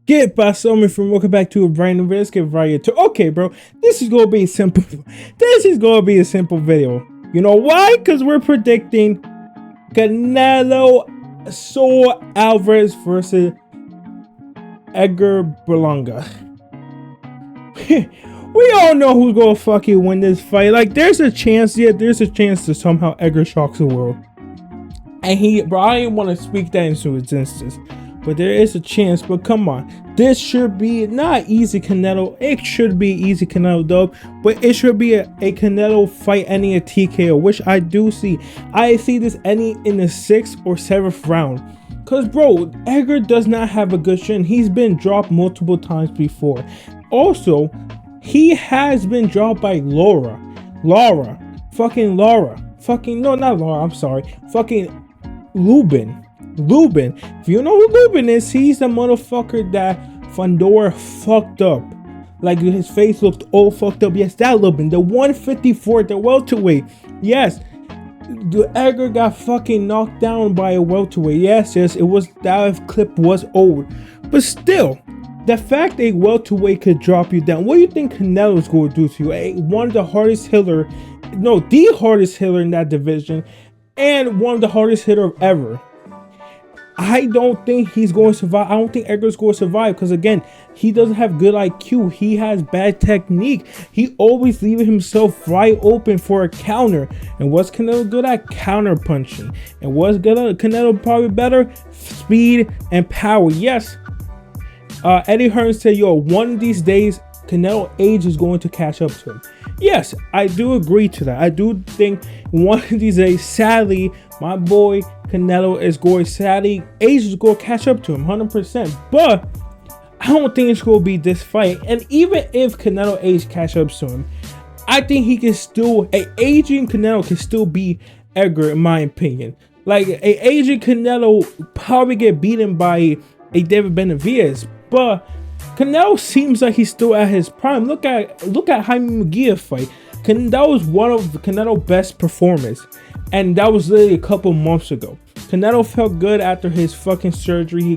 Get by Summer from welcome back to a brand new video. Let's get right into it. Okay, bro. This is gonna be a simple video. You know why? Because we're predicting Canelo Saul Alvarez versus Edgar Berlanga. We all know who's gonna fucking win this fight. Like, there's a chance to somehow Edgar shocks the world. And bro, I didn't want to speak that into existence. But there is a chance. But come on, this should be not easy Canelo. It should be easy Canelo though. But it should be a Canelo fight ending a TKO, which I do see. I see this ending in the 6th or 7th round. Cause bro, Edgar does not have a good shin. He's been dropped multiple times before. Also, he has been dropped by Laura. Fucking Lubin. If you know who Lubin is, he's the motherfucker that Fandora fucked up. Like, his face looked all fucked up. Yes, that Lubin, the 154, the welterweight. Yes, the Edgar got fucking knocked down by a welterweight. Yes, it was, that clip was old. But still, the fact a welterweight could drop you down, what do you think Canelo's going to do to you? One of the hardest hitter, no, the hardest hitter in that division, and one of the hardest hitter ever. I don't think he's going to survive. I don't think Edgar's going to survive because, again, he doesn't have good IQ. He has bad technique. He always leaving himself right open for a counter. And what's Canelo good at? Counter punching. And what's Canelo probably better? Speed and power. Yes. Eddie Hearn said, yo, one of these days, Canelo age is going to catch up to him. Yes, I do agree to that. I do think one of these days, sadly, my boy Canelo is going, sadly, age is going to catch up to him 100%. But I don't think it's going to be this fight. And even if Canelo age catch up to him, I think he can still, aging Canelo can still be Edgar, in my opinion. Like, aging Canelo probably get beaten by a David Benavidez, but Canelo seems like he's still at his prime. Look at Jaime Munguia fight. That was one of Canelo's best performance, and that was literally a couple months ago. Canelo felt good after his fucking surgery.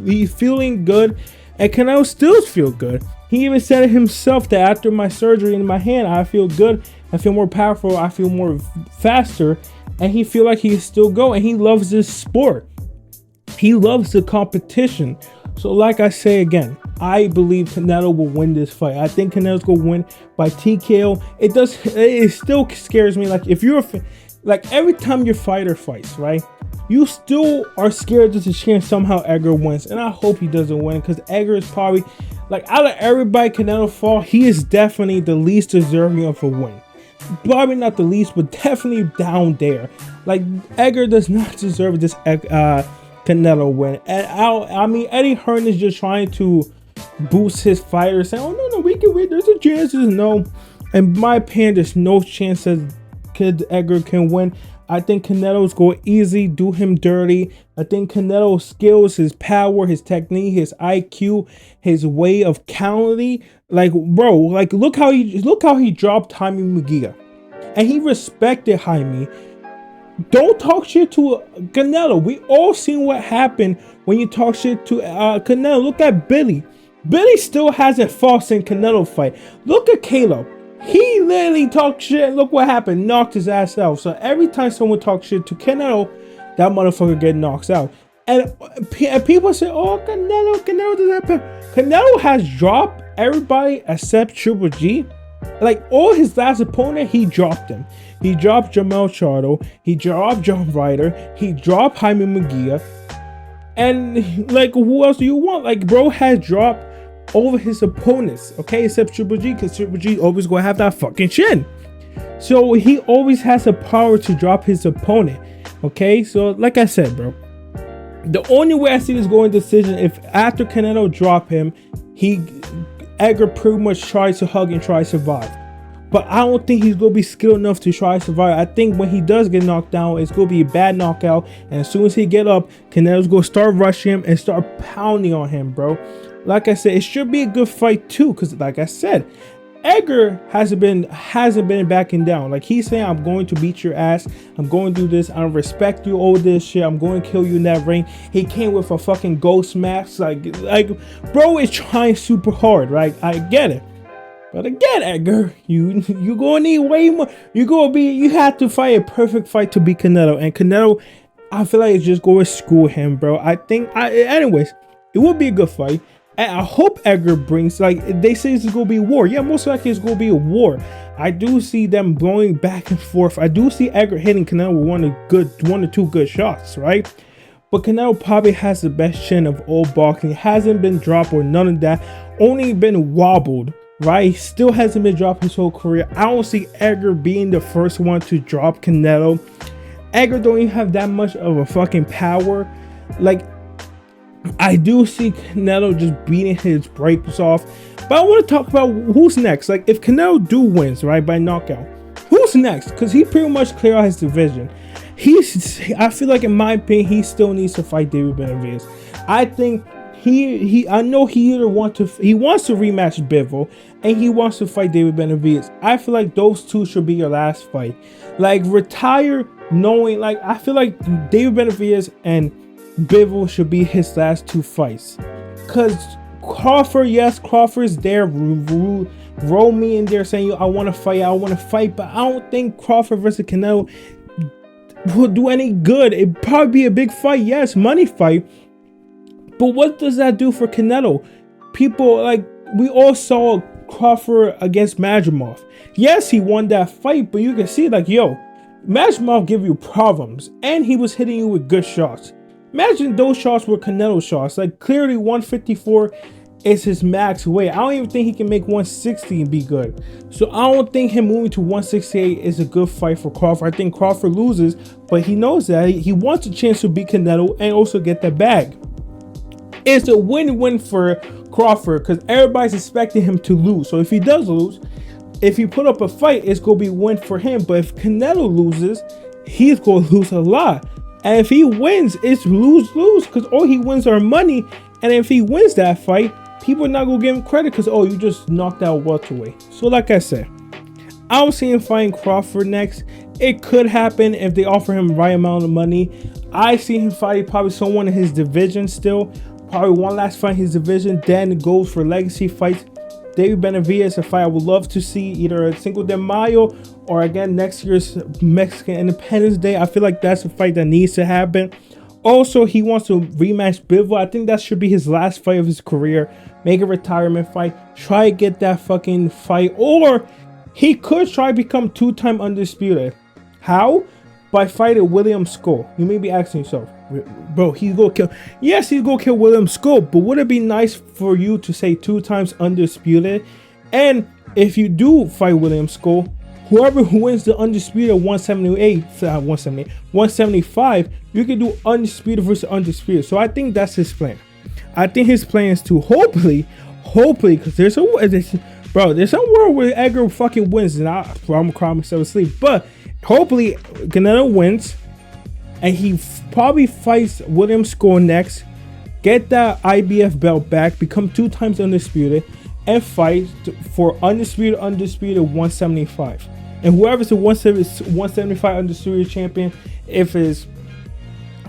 He's feeling good, and Canelo still feels good. He even said it himself that after my surgery in my hand, I feel good. I feel more powerful. I feel more faster, and he feel like he can still go. And he loves this sport. He loves the competition. So like I say again, I believe Canelo will win this fight. I think Canelo's gonna win by TKO. It still scares me. Like, if you're like, every time your fighter fights, right, you still are scared there's a chance somehow Edgar wins. And I hope he doesn't win, because Edgar is probably, like, out of everybody Canelo fought, he is definitely the least deserving of a win. Probably not the least, but definitely down there. Like, Edgar does not deserve this Canelo win. And I mean, Eddie Hearn is just trying to boost his fighters, saying, oh no, we can win, there's a chance. No, in my opinion, there's no chance that Edgar can win. I think Canelo's going easy, do him dirty. I think Canelo's skills, his power, his technique, his IQ, his way of countering, like, bro, like, look how he dropped Jaime Munguia, and he respected Jaime. Don't talk shit to Canelo. We all seen what happened when you talk shit to Canelo. Look at Billy. Billy still hasn't fought in Canelo fight. Look at Caleb. He literally talked shit. Look what happened. Knocked his ass out. So every time someone talks shit to Canelo, that motherfucker get knocked out. And people say, oh, Canelo does that. Canelo has dropped everybody except Triple G. Like, all his last opponent, he dropped him. He dropped Jamel Charlo. He dropped John Ryder. He dropped Jaime Munguia. And, like, who else do you want? Like, bro has dropped over his opponents, okay? Except Triple G, because Triple G always gonna have that fucking chin. So he always has the power to drop his opponent, okay? So, like I said, bro, the only way I see this going decision, if after Canelo drop him, Edgar pretty much tries to hug and try to survive. But I don't think he's going to be skilled enough to try to survive. I think when he does get knocked down, it's going to be a bad knockout. And as soon as he get up, Canelo's going to start rushing him and start pounding on him, bro. Like I said, it should be a good fight too. Because like I said, Edgar hasn't been backing down. Like, he's saying, I'm going to beat your ass. I'm going to do this. I don't respect you. All this shit. I'm going to kill you in that ring. He came with a fucking ghost mask. Like bro is trying super hard, right? I get it. But again, Edgar, you gonna need way more. You have to fight a perfect fight to beat Canelo. And Canelo, I feel like it's just going to school him, bro. Anyways, it will be a good fight. And I hope Edgar brings, like, they say it's gonna be a war. Yeah, most likely it's gonna be a war. I do see them blowing back and forth. I do see Edgar hitting Canelo with one or two good shots, right? But Canelo probably has the best chin of all boxing. It hasn't been dropped or none of that. Only been wobbled, right? He still hasn't been dropped his whole career. I don't see Edgar being the first one to drop Canelo. Edgar don't even have that much of a fucking power. Like, I do see Canelo just beating his brakes off. But I want to talk about who's next. Like, if Canelo wins, right, by knockout, who's next? Because he pretty much cleared out his division. I feel like, in my opinion, he still needs to fight David Benavidez. I think I know he wants to rematch Bivol, and he wants to fight David Benavidez. I feel like those two should be your last fight. Like, retire knowing, like, I feel like David Benavidez and Bivol should be his last two fights. Cause Crawford, yes, Crawford's there, roll me in there saying, I want to fight, but I don't think Crawford versus Canelo will do any good. It'd probably be a big fight, yes, money fight, but what does that do for Canelo? People, like, we all saw Crawford against Madrimov. Yes, he won that fight, but you can see, like, yo, Madrimov give you problems, and he was hitting you with good shots. Imagine those shots were Canelo shots. Like, clearly 154 is his max weight. I don't even think he can make 160 and be good. So I don't think him moving to 168 is a good fight for Crawford. I think Crawford loses, but he knows that. He wants a chance to beat Canelo and also get that bag. It's a win-win for Crawford because everybody's expecting him to lose. So if he does lose, if he put up a fight, it's going to be a win for him. But if Canelo loses, he's going to lose a lot. And if he wins, it's lose-lose because all he wins are money. And if he wins that fight, people are not going to give him credit because, oh, you just knocked out welterweight. So like I said, I don't see him fighting Crawford next. It could happen if they offer him the right amount of money. I see him fighting probably someone in his division still. Probably one last fight in his division. Then goes for legacy fights. David Benavidez, a fight I would love to see either at Cinco de Mayo or again next year's Mexican Independence Day. I feel like that's a fight that needs to happen. Also, he wants to rematch Bivol. I think that should be his last fight of his career. Make a retirement fight. Try to get that fucking fight. Or he could try to become two-time undisputed. How? By fighting William Skull. You may be asking yourself, bro, he's gonna kill. Yes, he's gonna kill William Skull, but would it be nice for you to say 2 times undisputed? And if you do fight William Skull, whoever wins the undisputed 175, you can do undisputed versus undisputed. So I think that's his plan. I think his plan is to hopefully, because there's some world where Edgar fucking wins, and I'm gonna cry myself asleep. But hopefully Canelo wins, and he probably fights William Skull next, get that IBF belt back, become 2 times undisputed, and fight for undisputed 175. And whoever's the 175 undisputed champion, if it's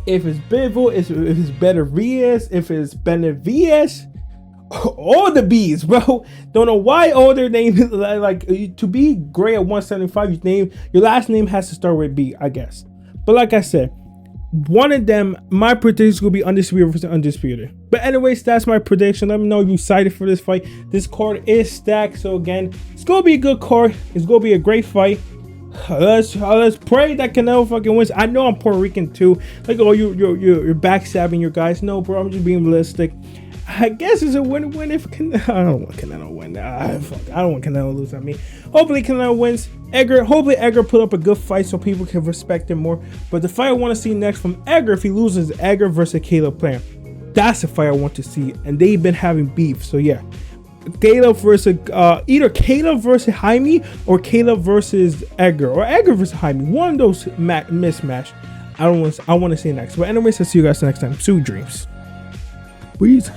Bivol, if it's Benavidez, if it's Benavidez, all the B's, bro. Don't know why all their names, like, to be great at 175, your last name has to start with B, I guess. But like I said, one of them, my prediction is going to be undisputed versus undisputed. But anyways, that's my prediction. Let me know if you're excited for this fight. This card is stacked. So again, it's going to be a good card. It's going to be a great fight. Let's pray that Canelo fucking wins. I know I'm Puerto Rican too. Like, oh, you're backstabbing your guys. No, bro, I'm just being realistic. I guess it's a win-win if Canelo. I don't want Canelo to win. I don't want Canelo to lose. I mean, hopefully Canelo wins. Hopefully Edgar put up a good fight so people can respect him more. But the fight I want to see next from Edgar, if he loses, Edgar versus Caleb Plant. That's the fight I want to see. And they've been having beef. So yeah, Caleb versus either Caleb versus Jaime or Caleb versus Edgar, or Edgar versus Jaime. One of those mismatch. I want to see next. But anyways, I'll see you guys next time. Sweet dreams. Please.